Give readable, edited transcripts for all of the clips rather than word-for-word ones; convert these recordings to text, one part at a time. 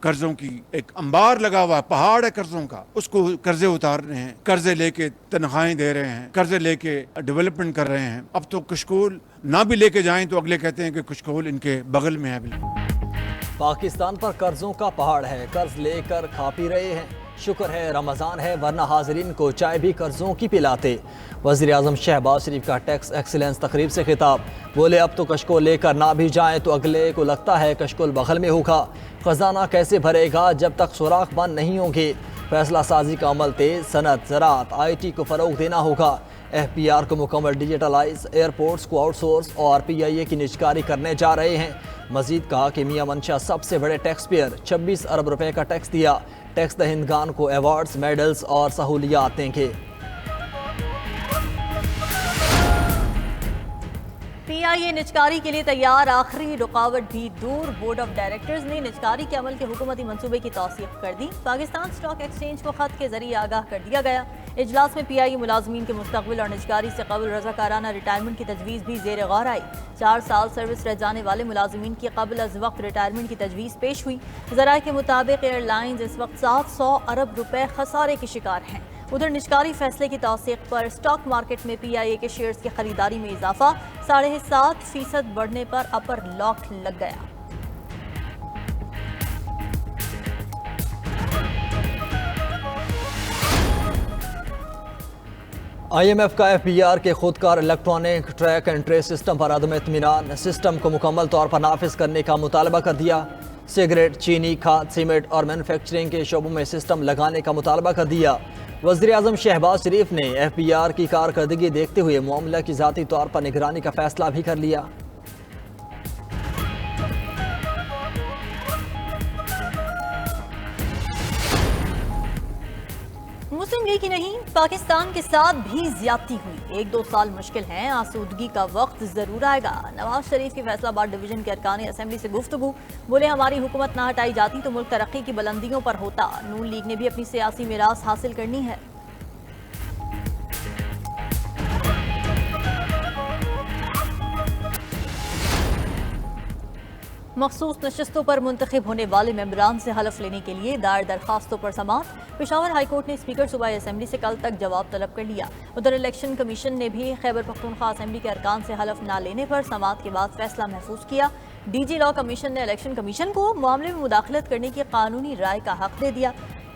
قرضوں کی ایک انبار لگا ہوا، پہاڑ ہے قرضوں کا، اس کو قرضے اتار رہے ہیں، قرضے لے کے تنخواہیں دے رہے ہیں، قرضے لے کے ڈیولپمنٹ کر رہے ہیں۔ اب تو کشکول نہ بھی لے کے جائیں تو اگلے کہتے ہیں کہ کشکول ان کے بغل میں ہے۔ بالکل پاکستان پر قرضوں کا پہاڑ ہے، قرض لے کر کھا پی رہے ہیں، شکر ہے رمضان ہے ورنہ حاضرین کو چائے بھی قرضوں کی پلاتے۔ وزیر اعظم شہباز شریف کا ٹیکس ایکسیلنس تقریب سے خطاب، بولے اب تو کشکول لے کر نہ بھی جائیں تو اگلے کو لگتا ہے کشکول بغل میں ہوگا، خزانہ کیسے بھرے گا جب تک سوراخ بند نہیں ہوں گے، فیصلہ سازی کا عمل تیز، صنعت زراعت آئی ٹی کو فروغ دینا ہوگا، ایف پی آر کو مکمل ڈیجیٹلائز، ایئرپورٹس کو آؤٹ سورس اور پی آئی اے کی نجکاری کرنے جا رہے ہیں۔ مزید کہا کہ میاں منشا سب سے بڑے ٹیکس پیئر 26 ارب روپے کا ٹیکس دیا، ٹیکس دہندگان کو ایوارڈز، میڈلز اور سہولیات دیں گے۔ پی آئی اے نجکاری کے لیے تیار، آخری رکاوٹ بھی دور، بورڈ آف ڈائریکٹرز نے نجکاری کے عمل کے حکومتی منصوبے کی توثیق کر دی، پاکستان سٹاک ایکسچینج کو خط کے ذریعے آگاہ کر دیا گیا۔ اجلاس میں پی آئی اے ملازمین کے مستقبل اور نجکاری سے قبل رضاکارانہ ریٹائرمنٹ کی تجویز بھی زیر غور آئی۔ 4 سال سروس رہ جانے والے ملازمین کی قبل از وقت ریٹائرمنٹ کی تجویز پیش ہوئی۔ ذرائع کے مطابق ایئر لائنز اس وقت 700 ارب روپے خسارے کے شکار ہیں۔ ادھر نجکاری فیصلے کی توثیق پر اسٹاک مارکیٹ میں پی آئی اے کے شیئرز کی خریداری میں اضافہ 7.5% بڑھنے پر اپر لاک لگ گیا۔ آئی ایم ایف کا ایف بی آر کے خودکار electronic track and trace system پر عدم اطمینان، سسٹم کو مکمل طور پر نافذ کرنے کا مطالبہ کر دیا۔ سگریٹ، چینی، کھاد، سیمنٹ اور مینوفیکچرنگ کے شعبوں میں سسٹم لگانے کا مطالبہ کر دیا۔ وزیر اعظم شہباز شریف نے ایف بی آر کی کارکردگی دیکھتے ہوئے معاملہ کی ذاتی طور پر نگرانی کا فیصلہ بھی کر لیا۔ مسلم لیگ ہی نہیں، پاکستان کے ساتھ بھی زیادتی ہوئی، 1-2 سال مشکل ہیں، آسودگی کا وقت ضرور آئے گا۔ نواز شریف کی فیصلہ آباد ڈویژن کے ارکان اسمبلی سے گفتگو، بولے ہماری حکومت نہ ہٹائی جاتی تو ملک ترقی کی بلندیوں پر ہوتا، نون لیگ نے بھی اپنی سیاسی میراث حاصل کرنی ہے۔ مخصوص نشستوں پر منتخب ہونے والے ممبران سے حلف لینے کے لیے دائر درخواستوں پر سماعت، پشاور ہائی کورٹ نے اسپیکر صوبائی اسمبلی سے کل تک جواب طلب کر لیا۔ ادھر الیکشن کمیشن نے بھی خیبر پختونخوا اسمبلی کے ارکان سے حلف نہ لینے پر سماعت کے بعد فیصلہ محفوظ کیا۔ ڈی جی لا کمیشن نے الیکشن کمیشن کو معاملے میں مداخلت کرنے کی قانونی رائے کا حق دے دیا۔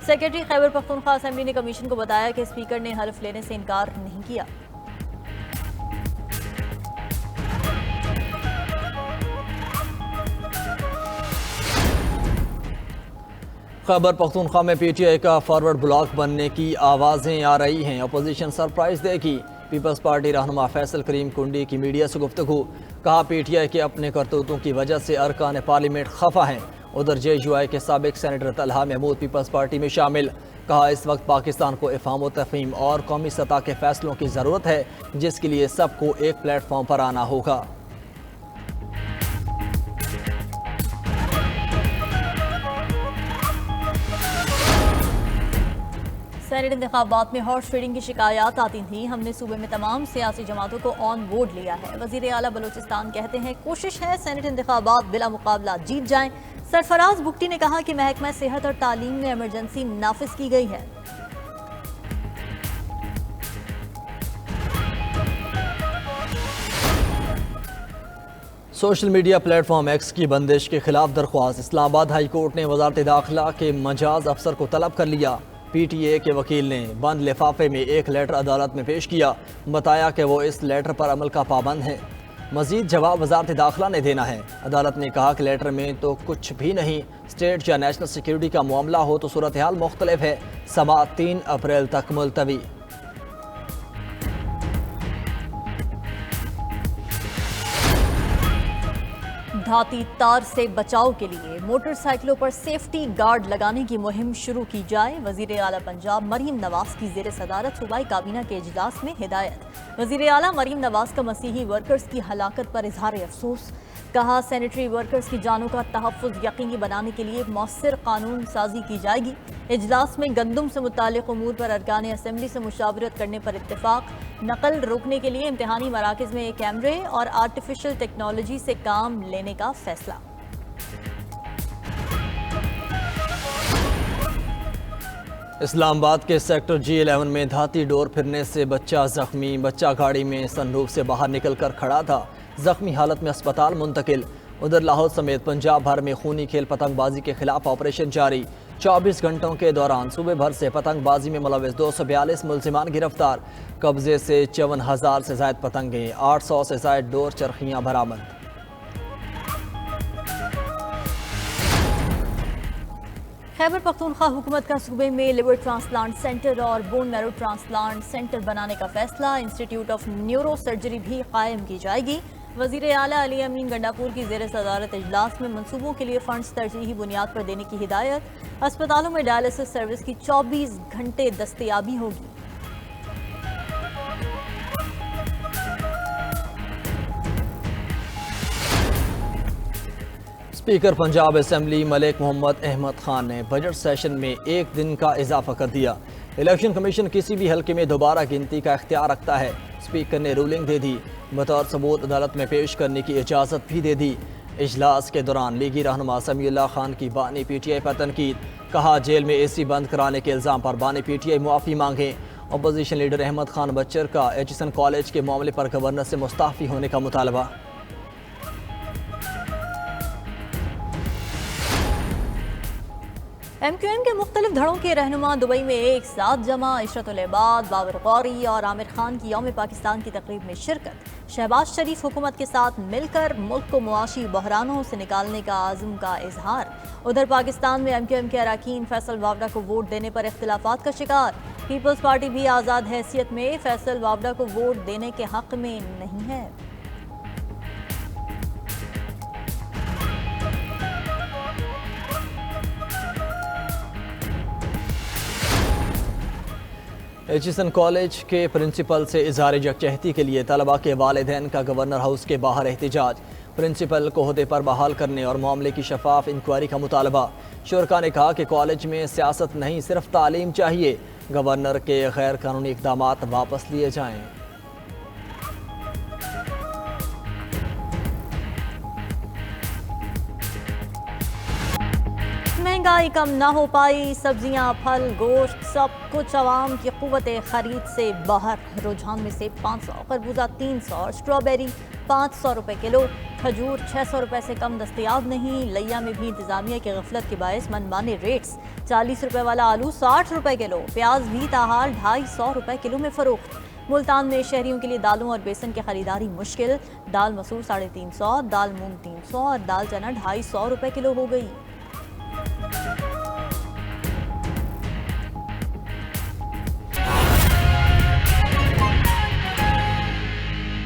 سیکرٹری خیبر پختونخوا اسمبلی نے کمیشن کو بتایا کہ اسپیکر نے حلف لینے سے انکار نہیں کیا۔ خیبر پختونخوا میں پی ٹی آئی کا فارورڈ بلاک بننے کی آوازیں آ رہی ہیں، اپوزیشن سرپرائز دے گی۔ پیپلز پارٹی رہنما فیصل کریم کنڈی کی میڈیا سے گفتگو، کہا پی ٹی آئی کے اپنے کرتوتوں کی وجہ سے ارکان پارلیمنٹ خفا ہیں۔ ادھر جے یو آئی کے سابق سینیٹر طلحہ محمود پیپلز پارٹی میں شامل، کہا اس وقت پاکستان کو افہام و تفہیم اور قومی سطح کے فیصلوں کی ضرورت ہے، جس کے لیے سب کو ایک پلیٹ فارم پر آنا ہوگا۔ سینیٹ انتخابات میں ہارس ٹریڈنگ کی شکایات آتی تھیں، ہم نے صوبے میں تمام سیاسی جماعتوں کو آن بورڈ لیا ہے۔ وزیر اعلیٰ بلوچستان کہتے ہیں کوشش ہے سینیٹ انتخابات بلا مقابلہ جیت جائیں۔ سرفراز بگٹی نے کہا کہ محکمہ صحت اور تعلیم میں ایمرجنسی نافذ کی گئی ہے۔ Social media plate form x کی بندش کے خلاف درخواست، اسلام آباد ہائی کورٹ نے وزارت داخلہ کے مجاز افسر کو طلب کر لیا۔ پی ٹی اے کے وکیل نے بند لفافے میں ایک لیٹر عدالت میں پیش کیا، بتایا کہ وہ اس لیٹر پر عمل کا پابند ہے، مزید جواب وزارت داخلہ نے دینا ہے۔ عدالت نے کہا کہ لیٹر میں تو کچھ بھی نہیں، اسٹیٹ یا نیشنل سیکیورٹی کا معاملہ ہو تو صورتحال مختلف ہے۔ سماعت 3 اپریل تک ملتوی۔ دھاتی تار سے بچاؤ کے لیے موٹر سائیکلوں پر سیفٹی گارڈ لگانے کی مہم شروع کی جائے، وزیر اعلیٰ پنجاب مریم نواز کی زیر صدارت صوبائی کابینہ کے اجلاس میں ہدایت۔ وزیر اعلیٰ مریم نواز کا مسیحی ورکرز کی ہلاکت پر اظہار افسوس، کہا سینیٹری ورکرز کی جانوں کا تحفظ یقینی بنانے کے لیے مؤثر قانون سازی کی جائے گی۔ اجلاس میں گندم سے متعلق امور پر ارکان اسمبلی سے مشاورت کرنے پر اتفاق، نقل روکنے کے لیے امتحانی مراکز میں کیمرے اور آرٹیفیشل ٹیکنالوجی سے کام لینے کا فیصلہ۔ اسلام آباد کے سیکٹر G11 میں دھاتی ڈور پھرنے سے بچہ زخمی، بچہ گاڑی میں سن روف سے باہر نکل کر کھڑا تھا، زخمی حالت میں اسپتال منتقل۔ ادھر لاہور سمیت پنجاب بھر میں خونی کھیل پتنگ بازی کے خلاف آپریشن جاری، 24 گھنٹوں کے دوران صوبے بھر سے پتنگ بازی میں ملوث 242 ملزمان گرفتار، قبضے سے 54,000 سے زائد پتنگیں، 800 سے زائد ڈور چرخیاں برآمد۔ خیبر پختونخوا حکومت کا صوبے میں لیور ٹرانسپلانٹ سینٹر اور بون میرو ٹرانسپلانٹ سینٹر بنانے کا فیصلہ، انسٹیٹیوٹ آف نیورو سرجری بھی قائم کی جائے گی۔ وزیر اعلیٰ علی امین گنڈاپور کی زیر صدارت اجلاس میں منصوبوں کے لیے فنڈز ترجیحی بنیاد پر دینے کی ہدایت، اسپتالوں میں ڈائلسس سروس کی 24 گھنٹے دستیابی ہوگی۔ اسپیکر پنجاب اسمبلی ملک محمد احمد خان نے بجٹ سیشن میں 1 دن کا اضافہ کر دیا۔ الیکشن کمیشن کسی بھی حلقے میں دوبارہ گنتی کا اختیار رکھتا ہے، اسپیکر نے رولنگ دے دی، بطور ثبوت عدالت میں پیش کرنے کی اجازت بھی دے دی۔ اجلاس کے دوران لیگی رہنما سمیع اللہ خان کی بانی پی ٹی آئی پر تنقید، کہا جیل میں اے سی بند کرانے کے الزام پر بانی پی ٹی آئی معافی مانگے۔ اپوزیشن لیڈر احمد خان بچر کا ایچسن کالج کے معاملے پر گورنر سے مستعفی ہونے کا مطالبہ۔ ایم کیو ایم کے مختلف دھڑوں کے رہنما دبئی میں ایک ساتھ جمع، عشرت العباد، بابر غوری اور عامر خان کی یوم پاکستان کی تقریب میں شرکت۔ شہباز شریف حکومت کے ساتھ مل کر ملک کو معاشی بحرانوں سے نکالنے کا عزم کا اظہار۔ ادھر پاکستان میں ایم کیو ایم کے اراکین فیصل وابڈا کو ووٹ دینے پر اختلافات کا شکار، پیپلز پارٹی بھی آزاد حیثیت میں فیصل وابڈا کو ووٹ دینے کے حق میں نہیں ہے۔ ایچسن کالج کے پرنسپل سے اظہار یکجہتی کے لیے طلباء کے والدین کا گورنر ہاؤس کے باہر احتجاج، پرنسپل کو عہدے پر بحال کرنے اور معاملے کی شفاف انکوائری کا مطالبہ۔ شرکاء نے کہا کہ کالج میں سیاست نہیں، صرف تعلیم چاہیے، گورنر کے غیر قانونی اقدامات واپس لیے جائیں۔ مہنگائی کم نہ ہو پائی، سبزیاں، پھل، گوشت سب کچھ عوام کی قوت خرید سے باہر۔ رجحان میں سے 500، خربوزہ 300 اور اسٹرابیری 500 روپے کلو، کھجور 600 روپے سے کم دستیاب نہیں۔ لیا میں بھی انتظامیہ کی غفلت کے باعث منمانے ریٹس، 40 روپے والا آلو 60 روپے کلو، پیاز بھی تاحال 250 روپے کلو میں فروخت۔ ملتان میں شہریوں کے لیے دالوں اور بیسن کی خریداری مشکل، دال مسور 350، دال مونگ 300 اور دال چنا 250 روپے کلو ہو گئی۔